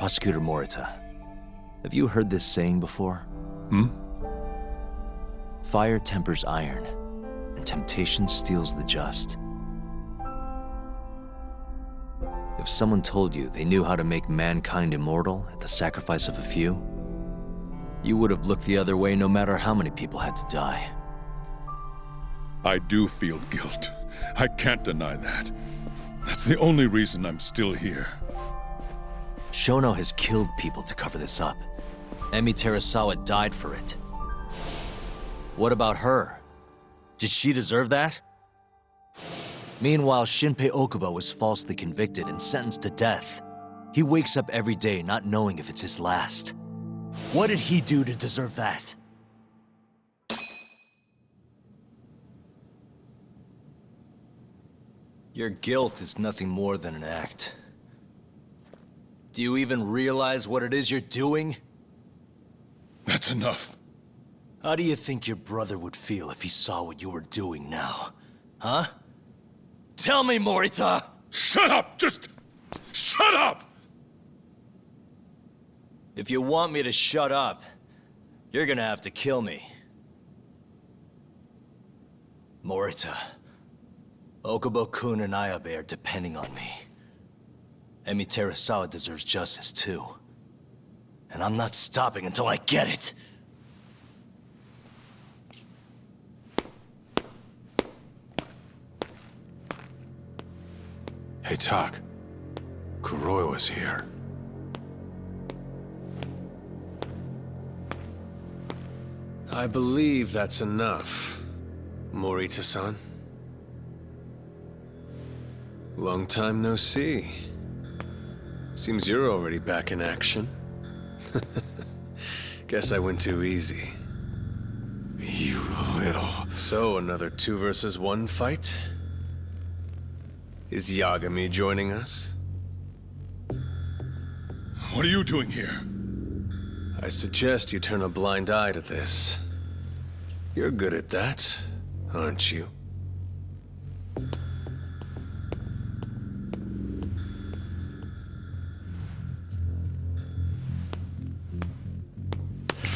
Prosecutor Morita, have you heard this saying before? Fire tempers iron, and temptation steals the just. If someone told you they knew how to make mankind immortal at the sacrifice of a few, you would have looked the other way no matter how many people had to die. I do feel guilt. I can't deny that. That's the only reason I'm still here. Shono has killed people to cover this up. Emi Terasawa died for it. What about her? Did she deserve that? Meanwhile, Shinpei Okubo was falsely convicted and sentenced to death. He wakes up every day not knowing if it's his last. What did he do to deserve that? Your guilt is nothing more than an act. Do you even realize what it is you're doing? That's enough. How do you think your brother would feel if he saw what you were doing now? Huh? Tell me, Morita! Shut up! Just shut up! If you want me to shut up, you're gonna have to kill me. Morita, Okubo-kun and Ayabe are depending on me. Emi Terasawa deserves justice too. And I'm not stopping until I get it! Hey, Tak. Kuroi was here. I believe that's enough, Morita-san. Long time no see. Seems you're already back in action. Guess I went too easy. You little... So, another 2 versus 1 fight? Is Yagami joining us? What are you doing here? I suggest you turn a blind eye to this. You're good at that, aren't you?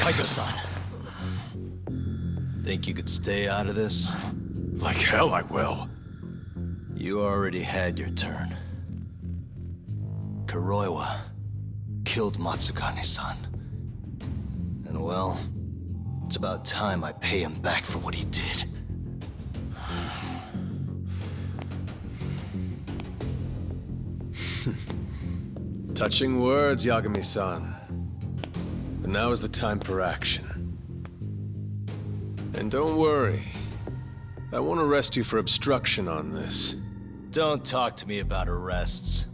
Kaito-san. Think you could stay out of this? Like hell I will. You already had your turn. Kuroiwa killed Matsugane-san. And well, it's about time I pay him back for what he did. Touching words, Yagami-san. But now is the time for action. And don't worry. I won't arrest you for obstruction on this. Don't talk to me about arrests.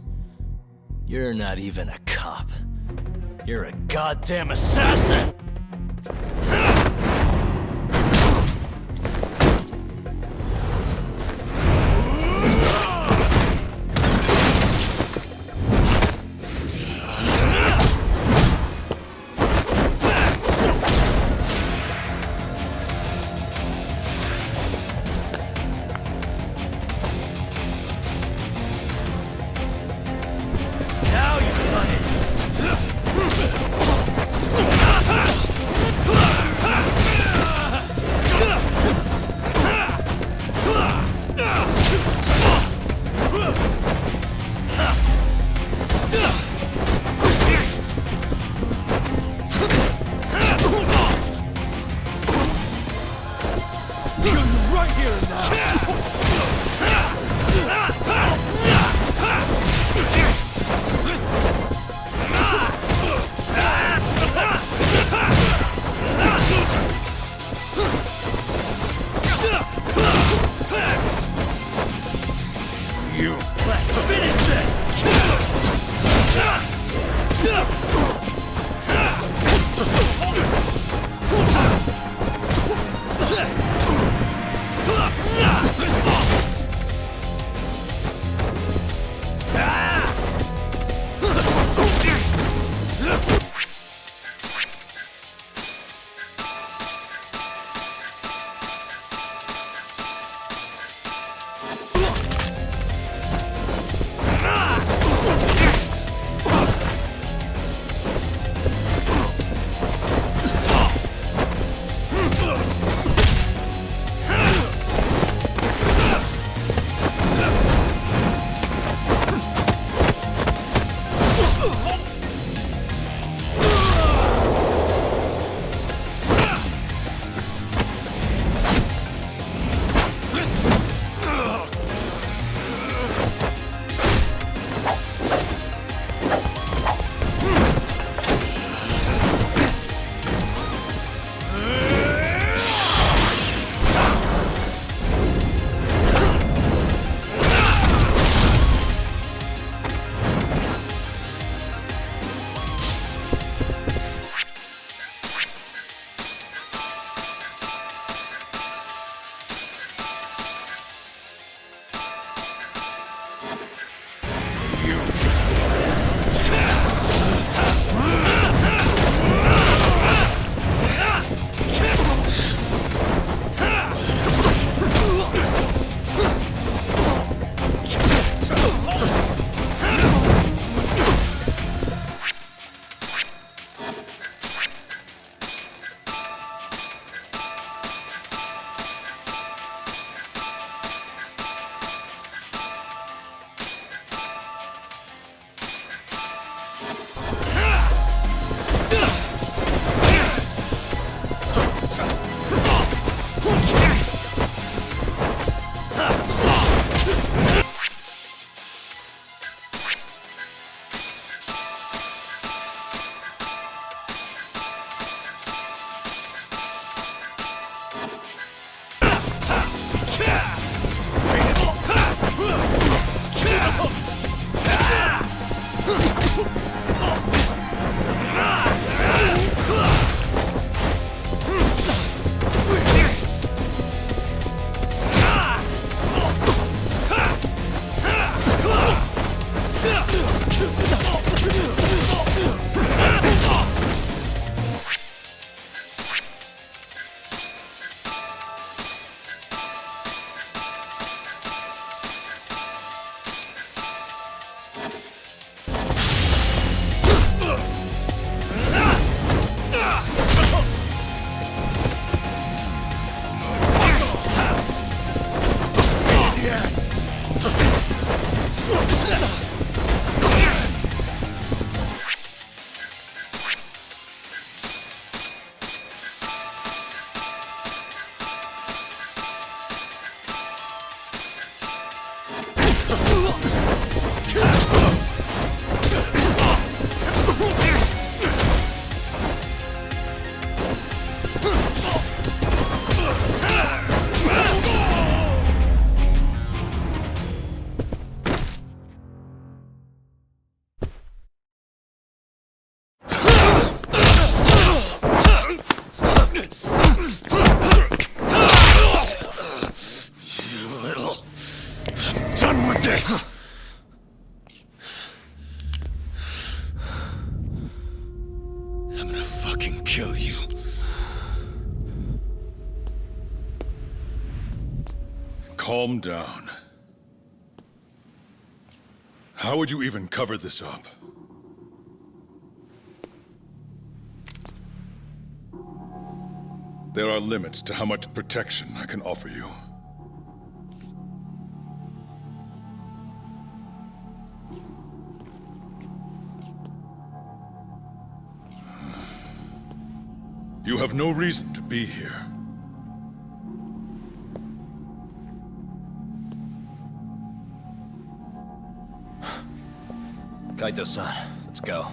You're not even a cop. You're a goddamn assassin! Now you've done it! fucking kill you. Calm down. How would you even cover this up? There are limits to how much protection I can offer you. You have no reason to be here. Kaito-san, let's go.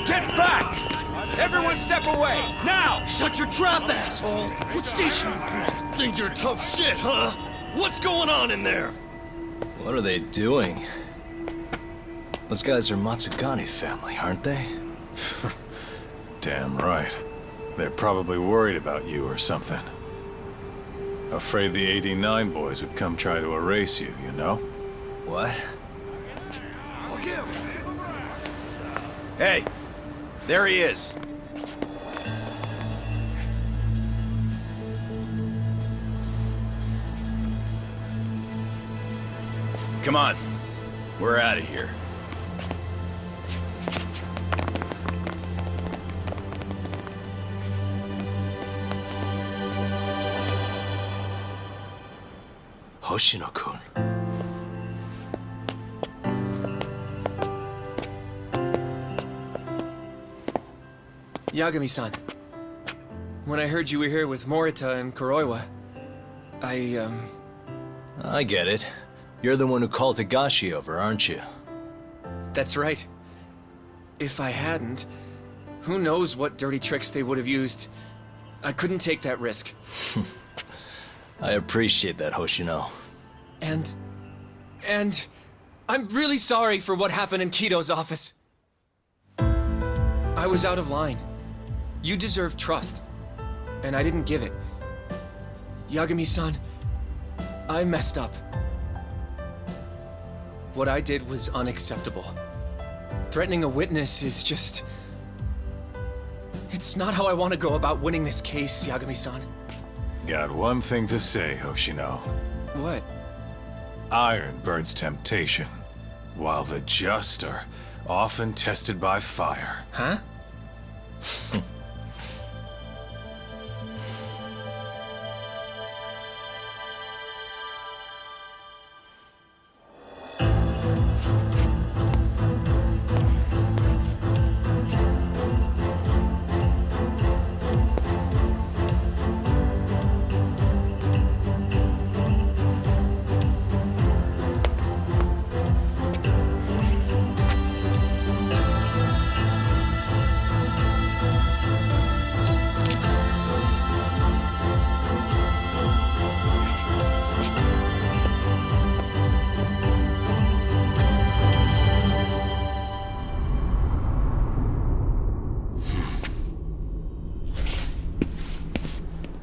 Get back! Everyone step away, now! Shut your trap, asshole! What station you from? Think you're tough shit, huh? What's going on in there? What are they doing? Those guys are Matsugane family, aren't they? Damn right. They're probably worried about you or something. Afraid the 89 boys would come try to erase you, you know? What? Hey, there he is. Come on, we're out of here. Hoshino-kun. Yagami-san, when I heard you were here with Morita and Kuroiwa, I get it. You're the one who called Higashi over, aren't you? that's right. If I hadn't, who knows what dirty tricks they would have used. I couldn't take that risk. I appreciate that, Hoshino. And I'm really sorry for what happened in Kito's office. I was out of line. You deserve trust, and I didn't give it. Yagami-san, I messed up. What I did was unacceptable. Threatening a witness is just... It's not how I want to go about winning this case, Yagami-san. Got one thing to say, Hoshino. What? Iron burns temptation, while the just are often tested by fire. Huh?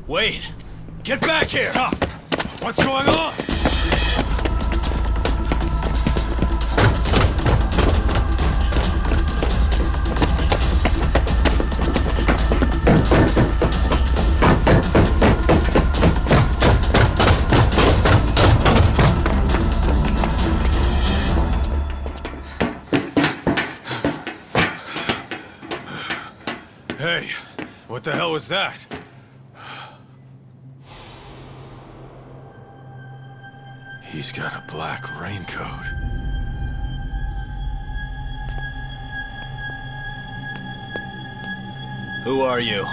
Wait! Get back here! What's going on? Hey, what the hell was that? He's got a black raincoat. Who are you?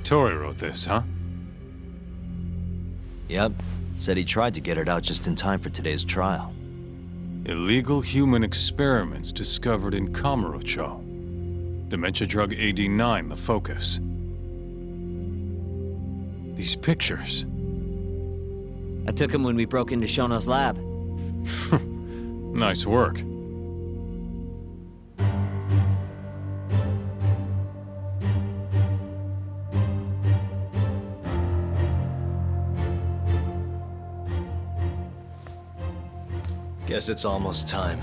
Victoria wrote this, huh? Yep. Said he tried to get it out just in time for today's trial. Illegal human experiments discovered in Kamurocho. Dementia drug AD9, the focus. These pictures. I took him when we broke into Shono's lab. Nice work. Guess it's almost time.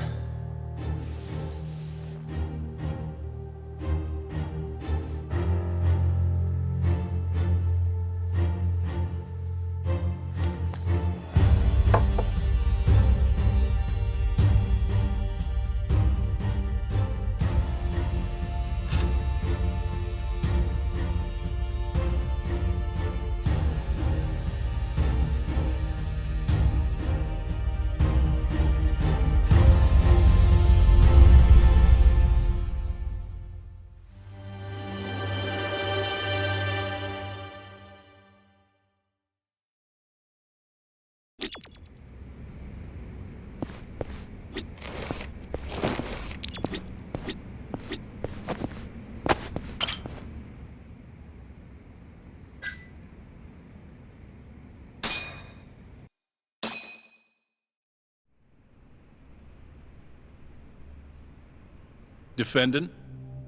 Defendant,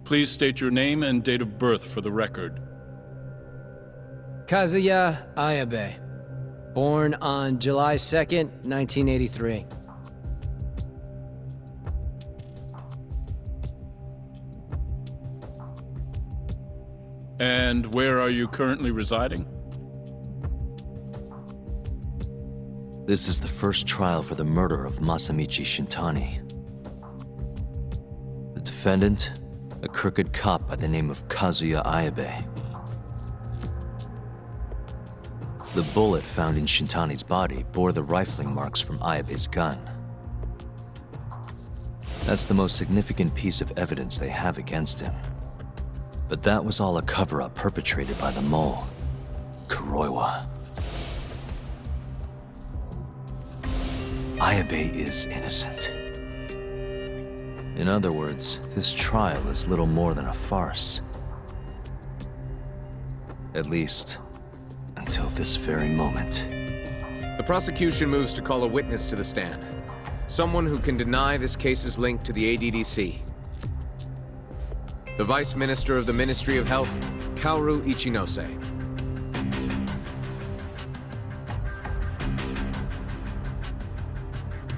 please state your name and date of birth for the record. Kazuya Ayabe, born on July 2nd, 1983. And where are you currently residing? This is the first trial for the murder of Masamichi Shintani. The defendant, a crooked cop by the name of Kazuya Ayabe. The bullet found in Shintani's body bore the rifling marks from Ayabe's gun. That's the most significant piece of evidence they have against him. But that was all a cover-up perpetrated by the mole, Kuroiwa. Ayabe is innocent. In other words, this trial is little more than a farce. At least, until this very moment. The prosecution moves to call a witness to the stand. Someone who can deny this case's link to the ADDC. The Vice Minister of the Ministry of Health, Kaoru Ichinose.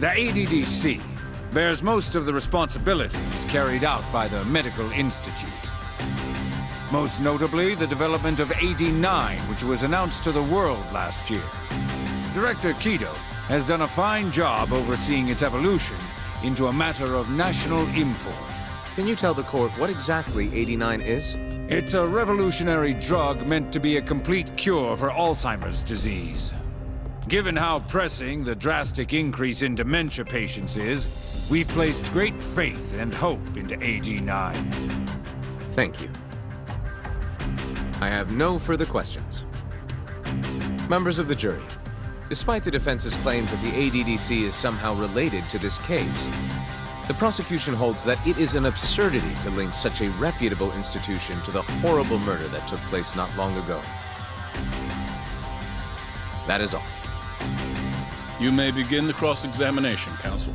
The ADDC bears most of the responsibilities carried out by the Medical Institute. Most notably, the development of AD9, which was announced to the world last year. Director Kido has done a fine job overseeing its evolution into a matter of national import. Can you tell the court what exactly AD9 is? It's a revolutionary drug meant to be a complete cure for Alzheimer's disease. Given how pressing the drastic increase in dementia patients is, we placed great faith and hope into AD9. Thank you. I have no further questions. Members of the jury, despite the defense's claims that the ADDC is somehow related to this case, the prosecution holds that it is an absurdity to link such a reputable institution to the horrible murder that took place not long ago. That is all. You may begin the cross-examination, counsel.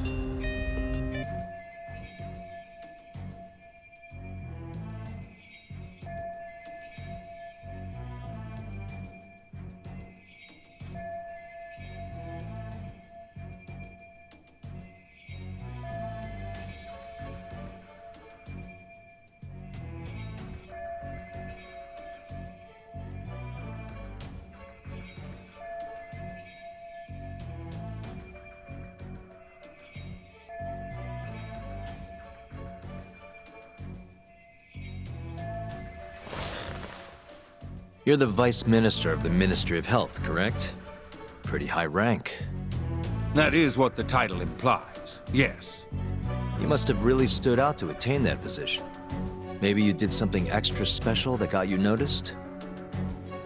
You're the Vice Minister of the Ministry of Health, correct? Pretty high rank. That is what the title implies, yes. You must have really stood out to attain that position. Maybe you did something extra special that got you noticed?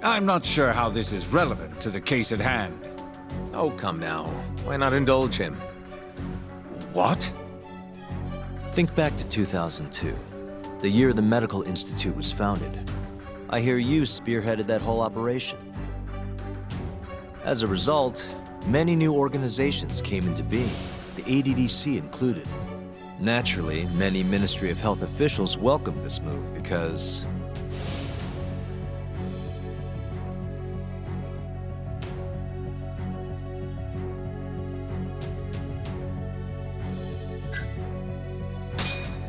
I'm not sure how this is relevant to the case at hand. Oh, come now. Why not indulge him? What? Think back to 2002, the year the Medical Institute was founded. I hear you spearheaded that whole operation. As a result, many new organizations came into being, the ADDC included. Naturally, many Ministry of Health officials welcomed this move because...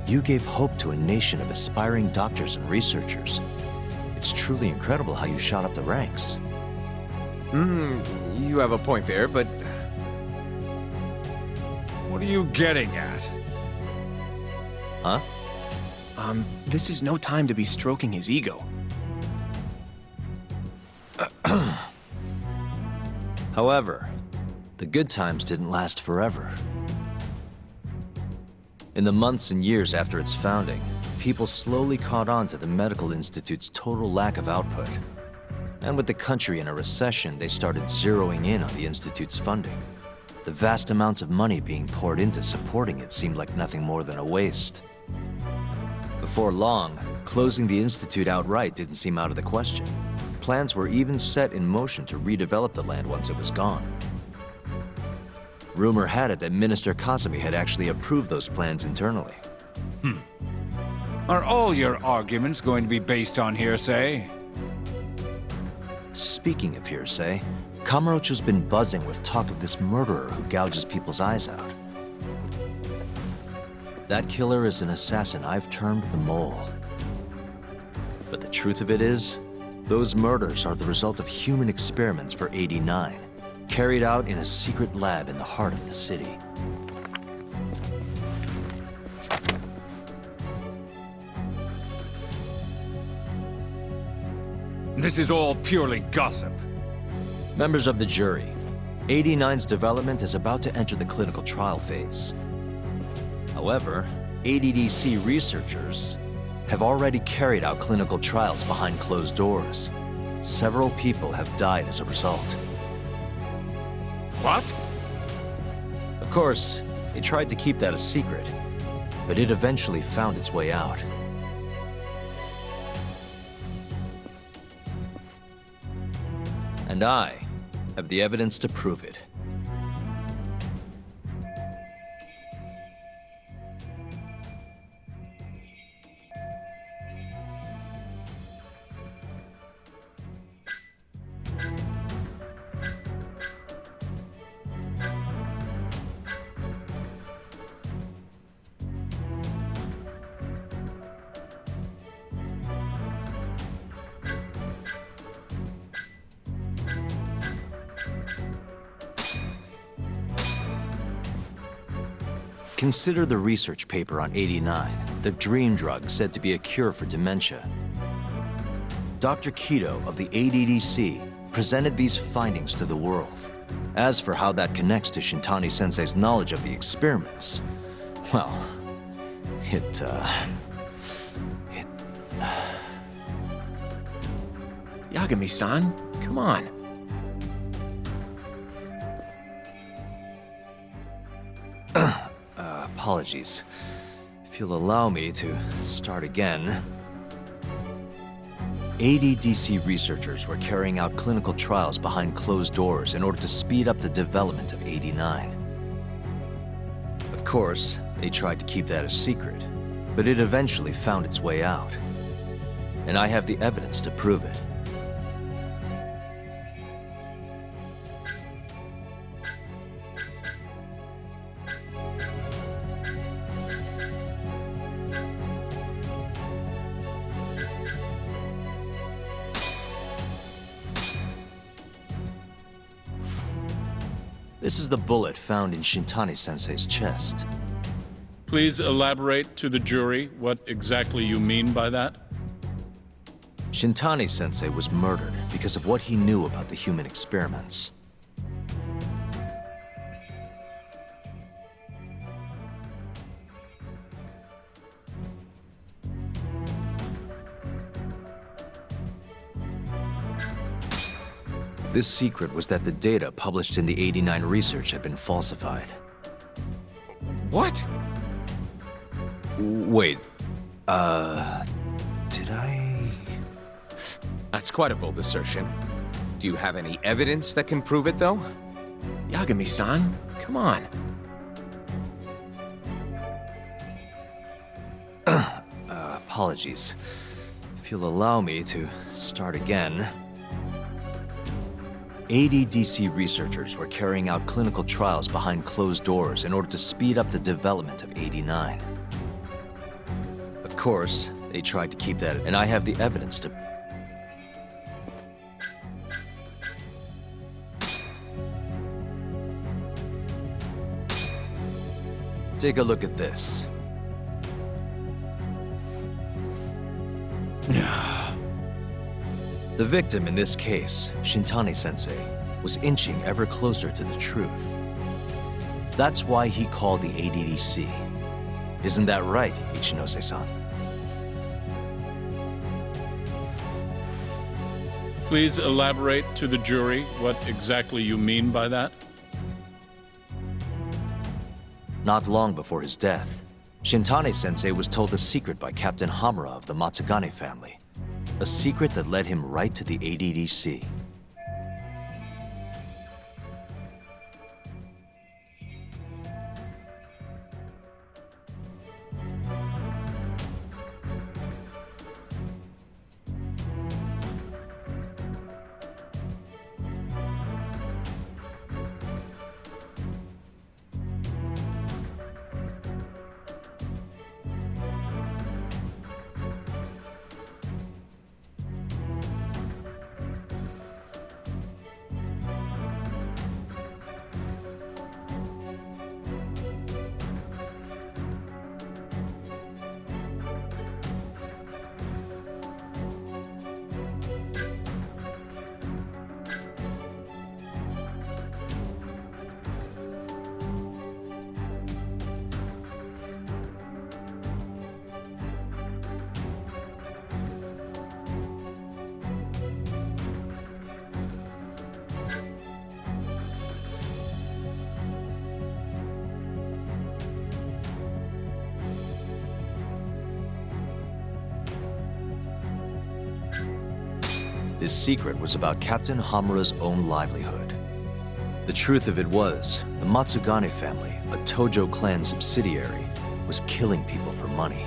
you gave hope to a nation of aspiring doctors and researchers. It's truly incredible how you shot up the ranks. You have a point there, but... What are you getting at? Huh? This is no time to be stroking his ego. However, the good times didn't last forever. In the months and years after its founding, people slowly caught on to the Medical Institute's total lack of output. And with the country in a recession, they started zeroing in on the Institute's funding. The vast amounts of money being poured into supporting it seemed like nothing more than a waste. Before long, closing the Institute outright didn't seem out of the question. Plans were even set in motion to redevelop the land once it was gone. Rumor had it that Minister Kazumi had actually approved those plans internally. Are all your arguments going to be based on hearsay? Speaking of hearsay, Kamurocho's been buzzing with talk of this murderer who gouges people's eyes out. That killer is an assassin I've termed the Mole. But the truth of it is, those murders are the result of human experiments for 89, carried out in a secret lab in the heart of the city. This is all purely gossip. Members of the jury, 89's development is about to enter the clinical trial phase. However, ADDC researchers have already carried out clinical trials behind closed doors. Several people have died as a result. What? Of course, they tried to keep that a secret, but it eventually found its way out. And I have the evidence to prove it. Consider the research paper on 89, the dream drug said to be a cure for dementia. Dr. Kido of the ADDC presented these findings to the world. As for how that connects to Shintani-sensei's knowledge of the experiments, well, Yagami-san, come on. Apologies. If you'll allow me to start again. ADDC researchers were carrying out clinical trials behind closed doors in order to speed up the development of 89. Of course, they tried to keep that a secret, but it eventually found its way out. And I have the evidence to prove it. This is the bullet found in Shintani-sensei's chest. Please elaborate to the jury what exactly you mean by that. Shintani-sensei was murdered because of what he knew about the human experiments. This secret was that the data published in the 89 research had been falsified. What? Wait, did I... That's quite a bold assertion. Do you have any evidence that can prove it, though? Yagami-san, come on. Apologies. If you'll allow me to start again. ADDC researchers were carrying out clinical trials behind closed doors in order to speed up the development of 89. Of course, they tried to keep that, and I have the evidence to... Take a look at this. The victim in this case, Shintani-sensei, was inching ever closer to the truth. That's why he called the ADDC. Isn't that right, Ichinose-san? Please elaborate to the jury what exactly you mean by that. Not long before his death, Shintani-sensei was told a secret by Captain Hamura of the Matsugane family. A secret that led him right to the ADDC. This secret was about Captain Hamura's own livelihood. The truth of it was, the Matsugane family, a Tojo clan subsidiary, was killing people for money.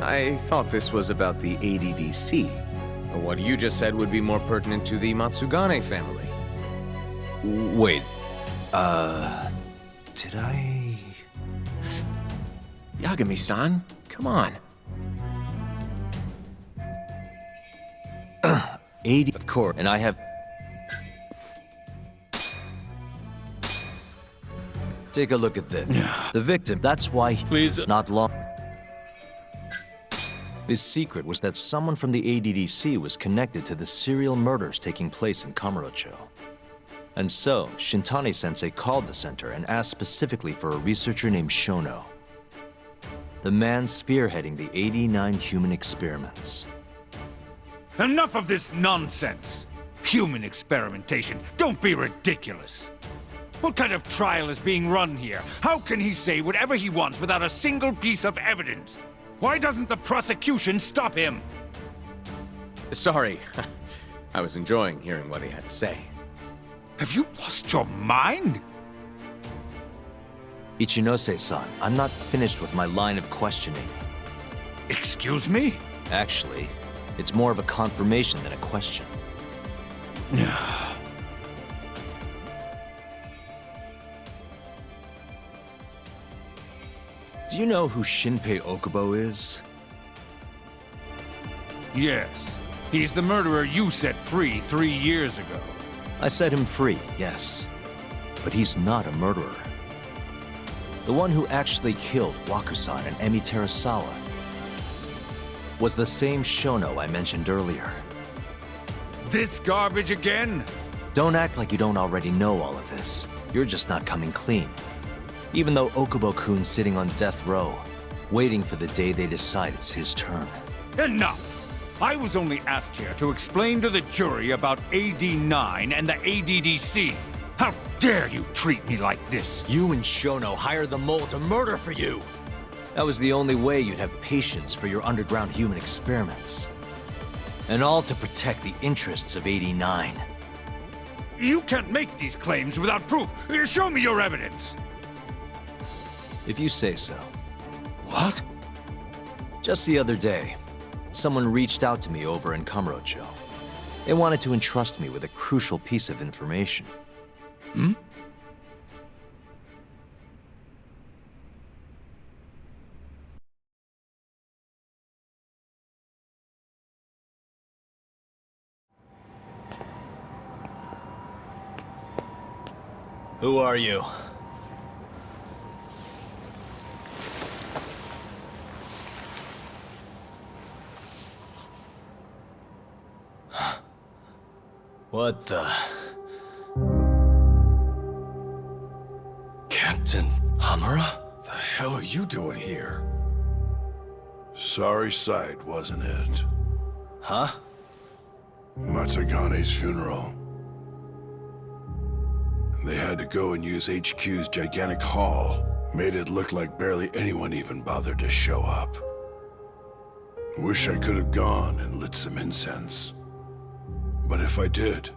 I thought this was about the ADDC. What you just said would be more pertinent to the Matsugane family. Wait, did I... Yagami-san, come on. 80, of course, and I have... Take a look at this. The victim, that's why he... Please... Not long... This secret was that someone from the ADDC was connected to the serial murders taking place in Kamurocho. And so, Shintani-sensei called the center and asked specifically for a researcher named Shono. The man spearheading the 89 human experiments. Enough of this nonsense! Human experimentation. Don't be ridiculous. What kind of trial is being run here? How can he say whatever he wants without a single piece of evidence? Why doesn't the prosecution stop him? Sorry. I was enjoying hearing what he had to say. Have you lost your mind? Ichinose-san, I'm not finished with my line of questioning. Excuse me? Actually, it's more of a confirmation than a question. Do you know who Shinpei Okubo is? Yes. He's the murderer you set free 3 years ago. I set him free, yes. But he's not a murderer. The one who actually killed Wakusan and Emi Terasawa was the same Shono I mentioned earlier. This garbage again? Don't act like you don't already know all of this. You're just not coming clean. Even though Okubo-kun's sitting on death row, waiting for the day they decide it's his turn. Enough! I was only asked here to explain to the jury about AD9 and the ADDC. How dare you treat me like this? You and Shono hired the mole to murder for you! That was the only way you'd have patience for your underground human experiments. And all to protect the interests of 89. You can't make these claims without proof. Show me your evidence. If you say so. What? Just the other day, someone reached out to me over in Kamurocho. They wanted to entrust me with a crucial piece of information. Hmm? Who are you? What the... Captain Hamura? The hell are you doing here? Sorry sight, wasn't it? Huh? Matsugane's funeral. They had to go and use HQ's gigantic hall. Made it look like barely anyone even bothered to show up. Wish I could have gone and lit some incense. But if I did,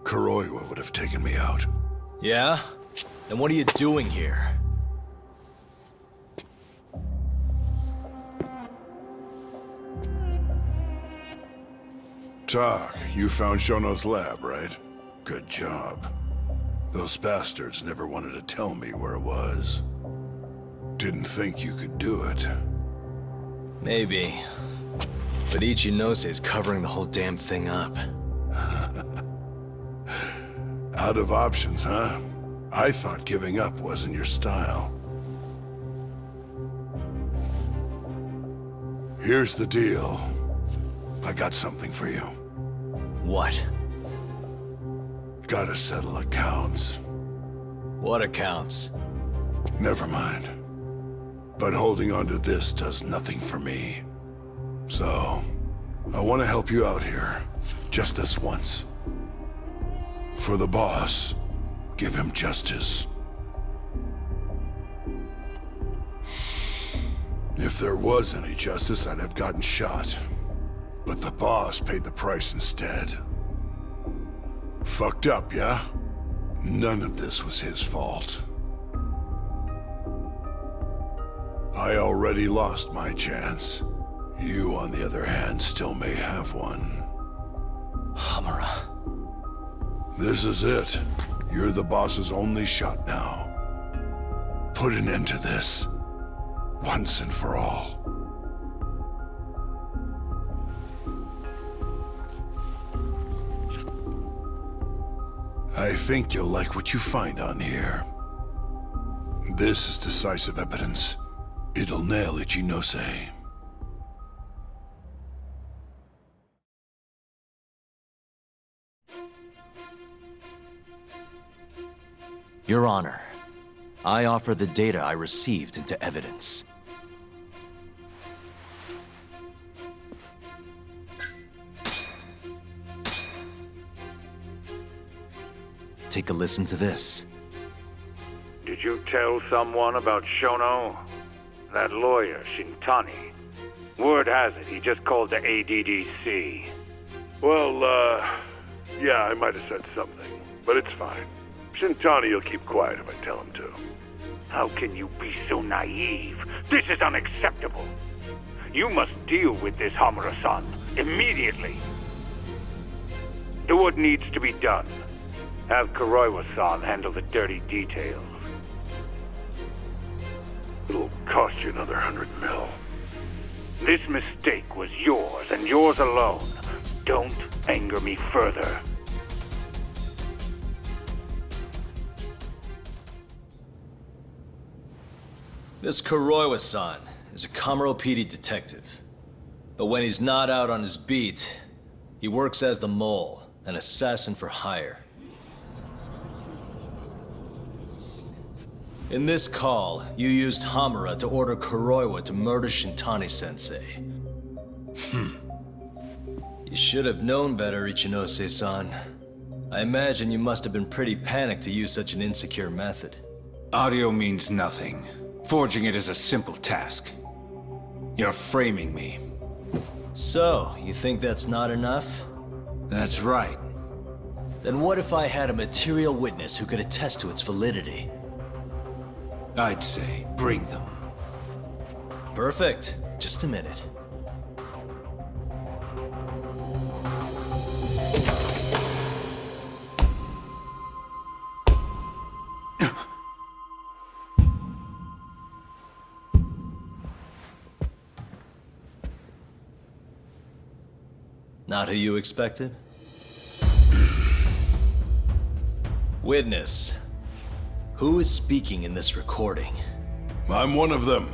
Kuroiwa would have taken me out. Yeah? Then what are you doing here? Tak, you found Shono's lab, right? Good job. Those bastards never wanted to tell me where it was. Didn't think you could do it. Maybe. But Ichinose covering the whole damn thing up. Out of options, huh? I thought giving up wasn't your style. Here's the deal. I got something for you. What? Gotta settle accounts. What accounts? Never mind. But holding on to this does nothing for me. So, I want to help you out here. Just this once. For the boss, give him justice. If there was any justice, I'd have gotten shot. But the boss paid the price instead. Fucked up, yeah? None of this was his fault. I already lost my chance. You, on the other hand, still may have one. Hamura. This is it. You're the boss's only shot now. Put an end to this. Once and for all. I think you'll like what you find on here. This is decisive evidence. It'll nail Ichinose. Your Honor, I offer the data I received into evidence. Take a listen to this. Did you tell someone about Shono? That lawyer, Shintani. Word has it, he just called the ADDC. Well, yeah, I might have said something, but it's fine. Shintani will keep quiet if I tell him to. How can you be so naive? This is unacceptable. You must deal with this, Hamura-san, immediately. Do what needs to be done. Have Kuroiwa-san handle the dirty details. It'll cost you another 100 mil. This mistake was yours, and yours alone. Don't anger me further. This Kuroiwa-san is a Kamuro PD detective. But when he's not out on his beat, he works as the mole, an assassin for hire. In this call, you used Hamura to order Kuroiwa to murder Shintani-sensei. You should have known better, Ichinose-san. I imagine you must have been pretty panicked to use such an insecure method. Audio means nothing. Forging it is a simple task. You're framing me. So, you think that's not enough? That's right. Then what if I had a material witness who could attest to its validity? I'd say, bring them. Perfect. Just a minute. Not who you expected? Witness, who is speaking in this recording? I'm one of them.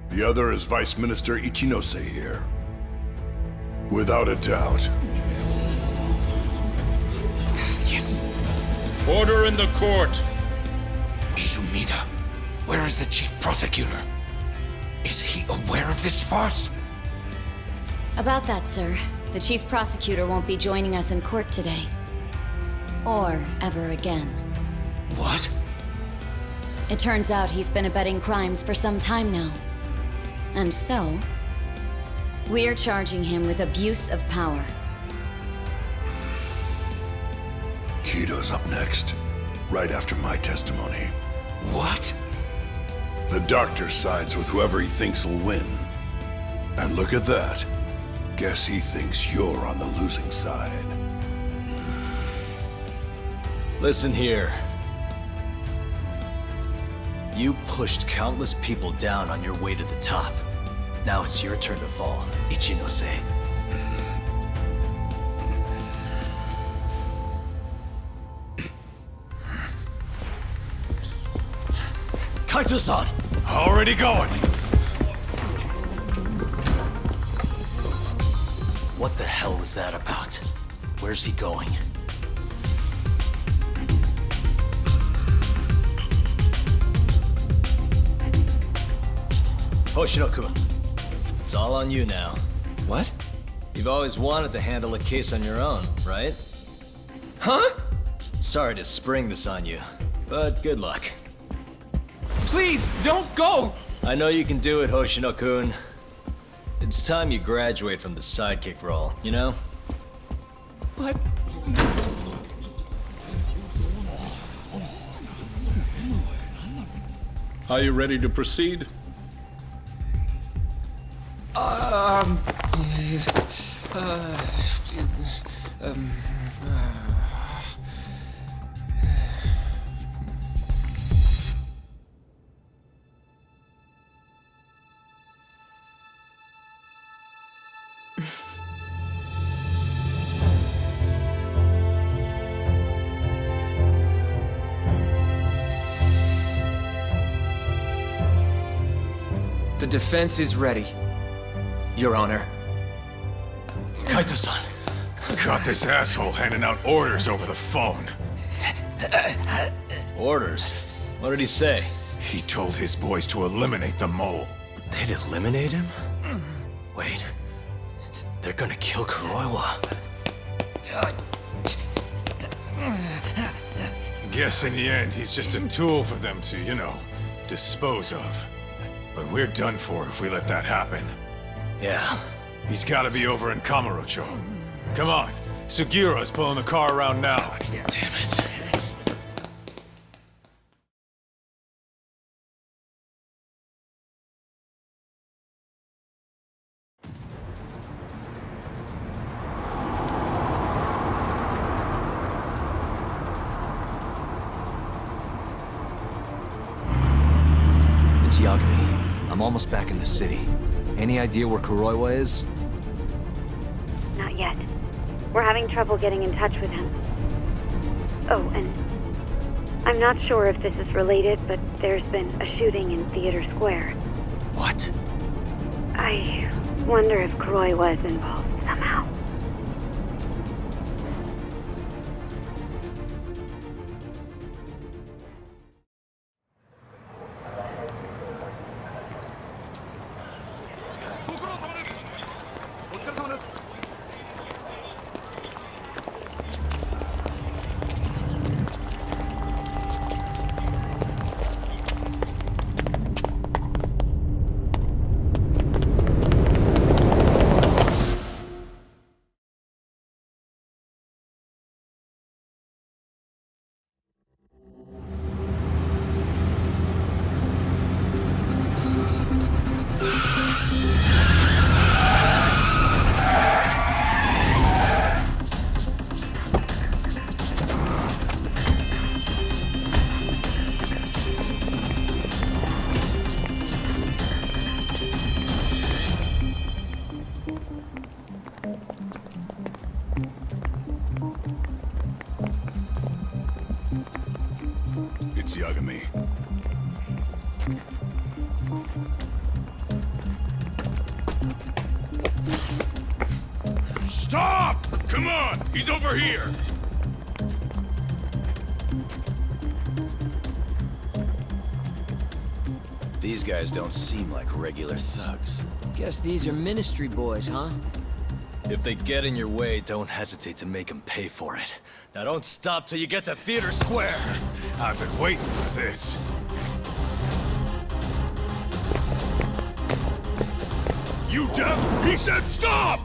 The other is Vice Minister Ichinose here. Without a doubt. Yes. Order in the court. Izumida, where is the chief prosecutor? Is he aware of this farce? About that, sir. The chief prosecutor won't be joining us in court today. Or ever again. What? It turns out he's been abetting crimes for some time now. And so, we're charging him with abuse of power. Kido's up next, right after my testimony. What? The doctor sides with whoever he thinks will win. And look at that. Guess he thinks you're on the losing side. Listen here. You pushed countless people down on your way to the top. Now it's your turn to fall, Ichinose. Kaito-san! Already going! What the hell is that about? Where's he going? Hoshino-kun, it's all on you now. What? You've always wanted to handle a case on your own, right? Huh? Sorry to spring this on you, but good luck. Please, don't go! I know you can do it, Hoshino-kun. It's time you graduate from the sidekick role, you know? But... Are you ready to proceed? The defense is ready, Your Honor. Kaito-san! Got this asshole handing out orders over the phone. Orders? What did he say? He told his boys to eliminate the mole. They'd eliminate him? Wait. They're gonna kill Kuroiwa. Guess in the end, he's just a tool for them to, you know, dispose of. But we're done for if we let that happen. Yeah. He's gotta be over in Kamurocho. Come on, Sugira's pulling the car around now. Damn it. It's Yagami. I'm almost back in the city. Any idea where Kuroiwa is? Not yet. We're having trouble getting in touch with him. Oh, and I'm not sure if this is related, but there's been a shooting in Theater Square. What? I wonder if Kuroiwa is involved somehow. Thanks, Yagami. Stop! Come on! He's over here! These guys don't seem like regular thugs. Guess these are ministry boys, huh? If they get in your way, don't hesitate to make them pay for it. Now don't stop till you get to Theater Square! I've been waiting for this. You deaf? He said stop!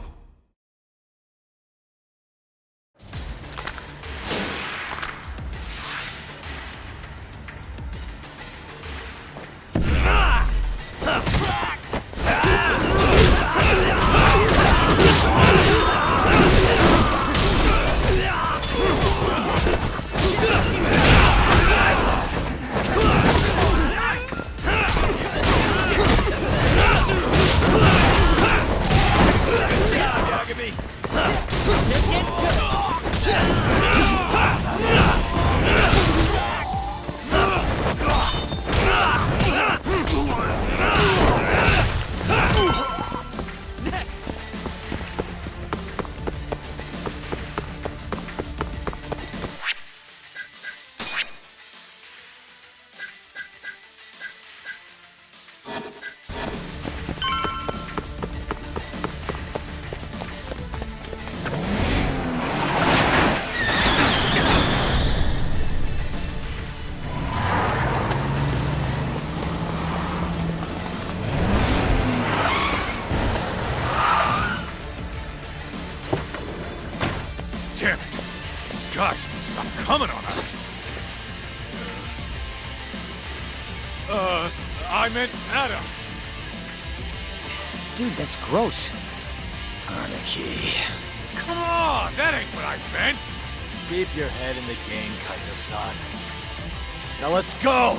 Damn it! These guys won't stop coming on us! I meant at us! Dude, that's gross. Anarchy. Come on! That ain't what I meant! Keep your head in the game, Kaito-san. Now let's go!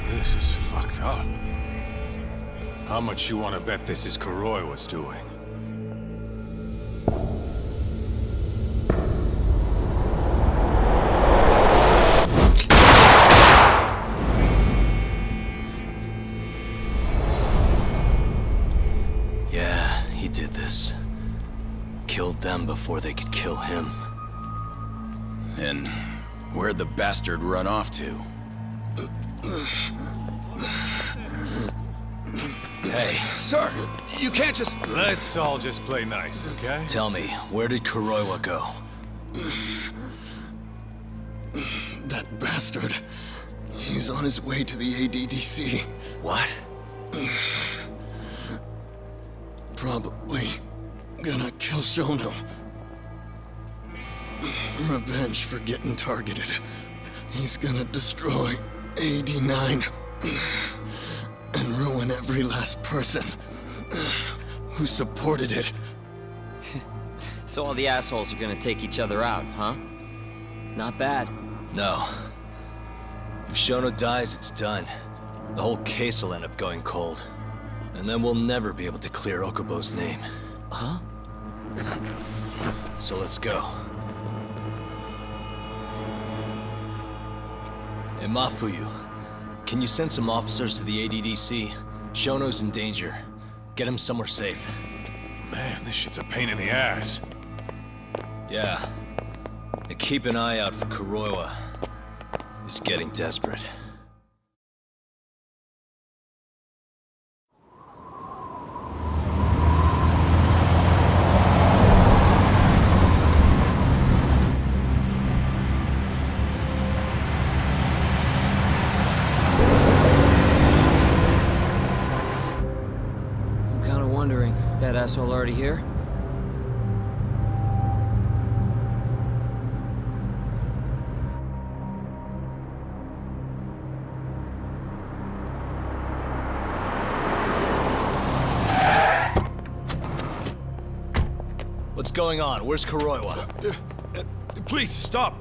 This is fucked up. How much you want to bet this is Kuroi was doing? Yeah, he did this. Killed them before they could kill him. And where'd the bastard run off to? Hey. Sir, you can't just... Let's all just play nice, okay? Tell me, where did Kuroiwa go? That bastard. He's on his way to the ADDC. What? Probably gonna kill Shono. Revenge for getting targeted. He's gonna destroy AD9 and ruin every last person who supported it. So all the assholes are gonna take each other out, huh? Not bad. No. If Shono dies, it's done. The whole case will end up going cold. And then we'll never be able to clear Okubo's name. Huh? So let's go. Hey, Mafuyu, can you send some officers to the ADDC? Shono's in danger. Get him somewhere safe. Man, this shit's a pain in the ass. Yeah. And keep an eye out for Kuroiwa. He's getting desperate. I'm kind of wondering, that asshole already here? What's going on? Where's Kuroiwa? Please, stop!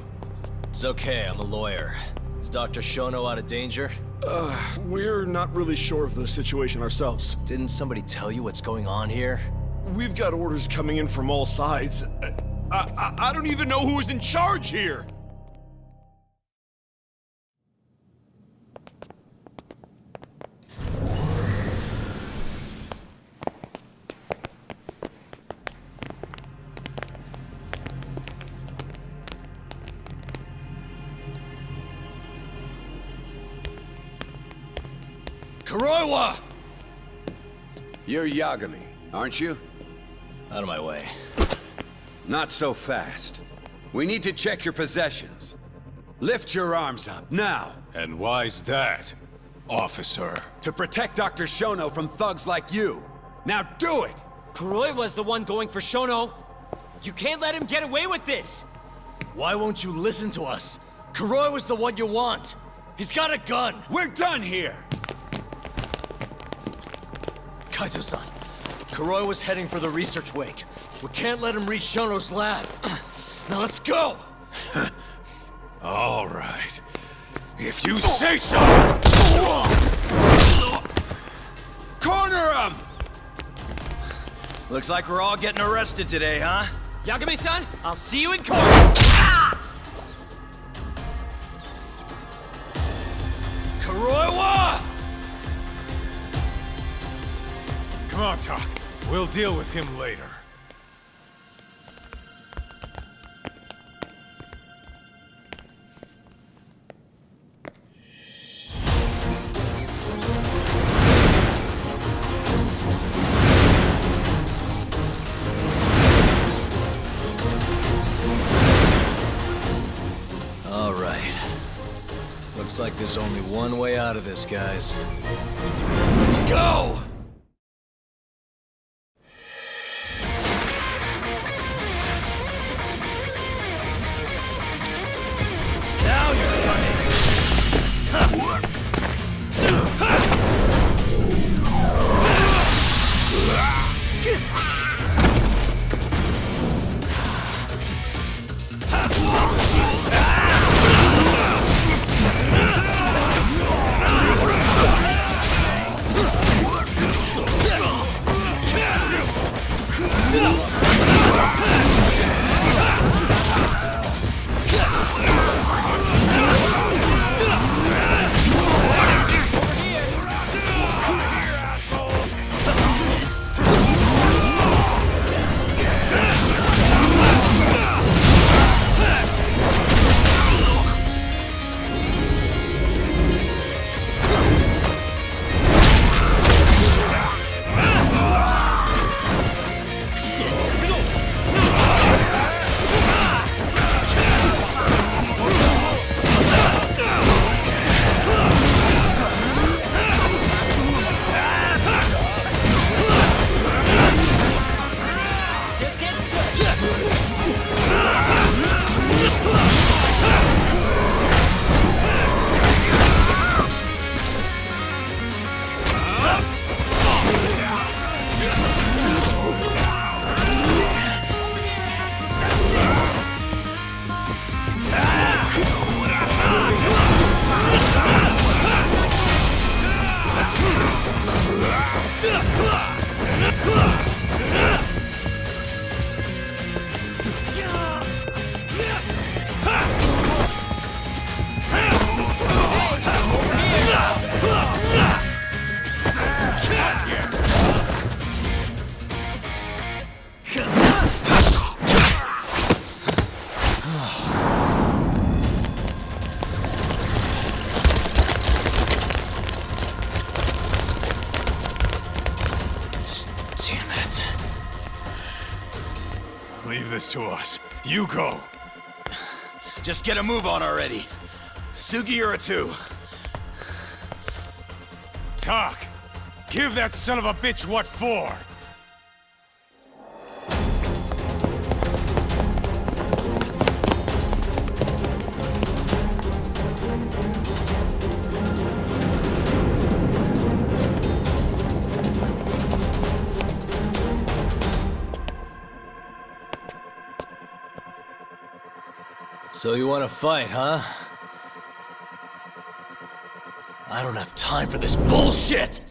It's okay, I'm a lawyer. Is Dr. Shono out of danger? We're not really sure of the situation ourselves. Didn't somebody tell you what's going on here? We've got orders coming in from all sides. I don't even know who is in charge here! Kuroiwa! You're Yagami, aren't you? Out of my way. Not so fast. We need to check your possessions. Lift your arms up, now! And why's that, officer? To protect Dr. Shono from thugs like you. Now do it! Kuroiwa's the one going for Shono! You can't let him get away with this! Why won't you listen to us? Kuroiwa's the one you want! He's got a gun! We're done here! Kaito-san, Kuroiwa's heading for the research wing. We can't let him reach Shono's lab. Now let's go! All right. If you say so! Corner him! Looks like we're all getting arrested today, huh? Yagami-san, I'll see you in court! Kuroiwa! Come on, Tak. We'll deal with him later. All right. Looks like there's only one way out of this, guys. Let's go! this to us. You go. Just get a move on already. Sugi or a two. Talk. Give that son of a bitch what for. So you want to fight, huh? I don't have time for this bullshit!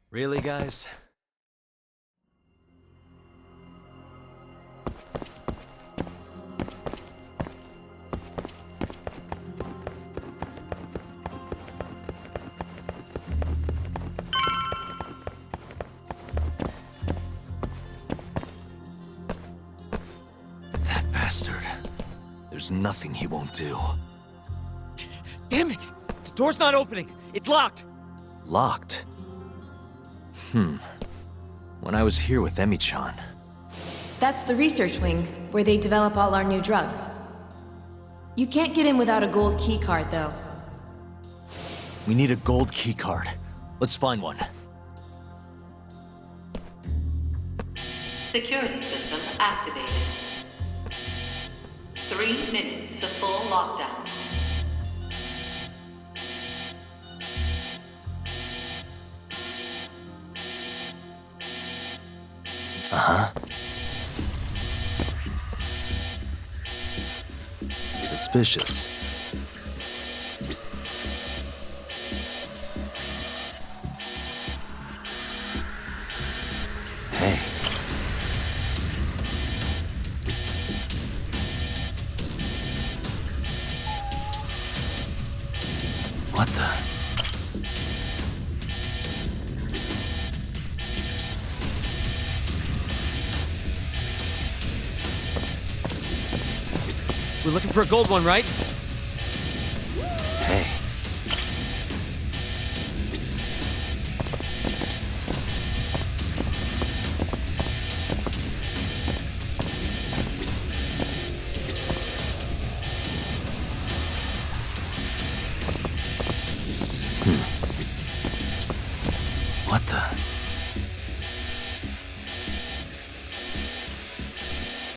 Really, guys? That bastard. There's nothing he won't do. Damn it! The door's not opening. It's locked. Locked? When I was here with Emi-chan. That's the research wing, where they develop all our new drugs. You can't get in without a gold key card, though. We need a gold key card. Let's find one. Security system activated. 3 minutes to full lockdown. Uh-huh. Suspicious. Hey. What the? We're looking for a gold one, right?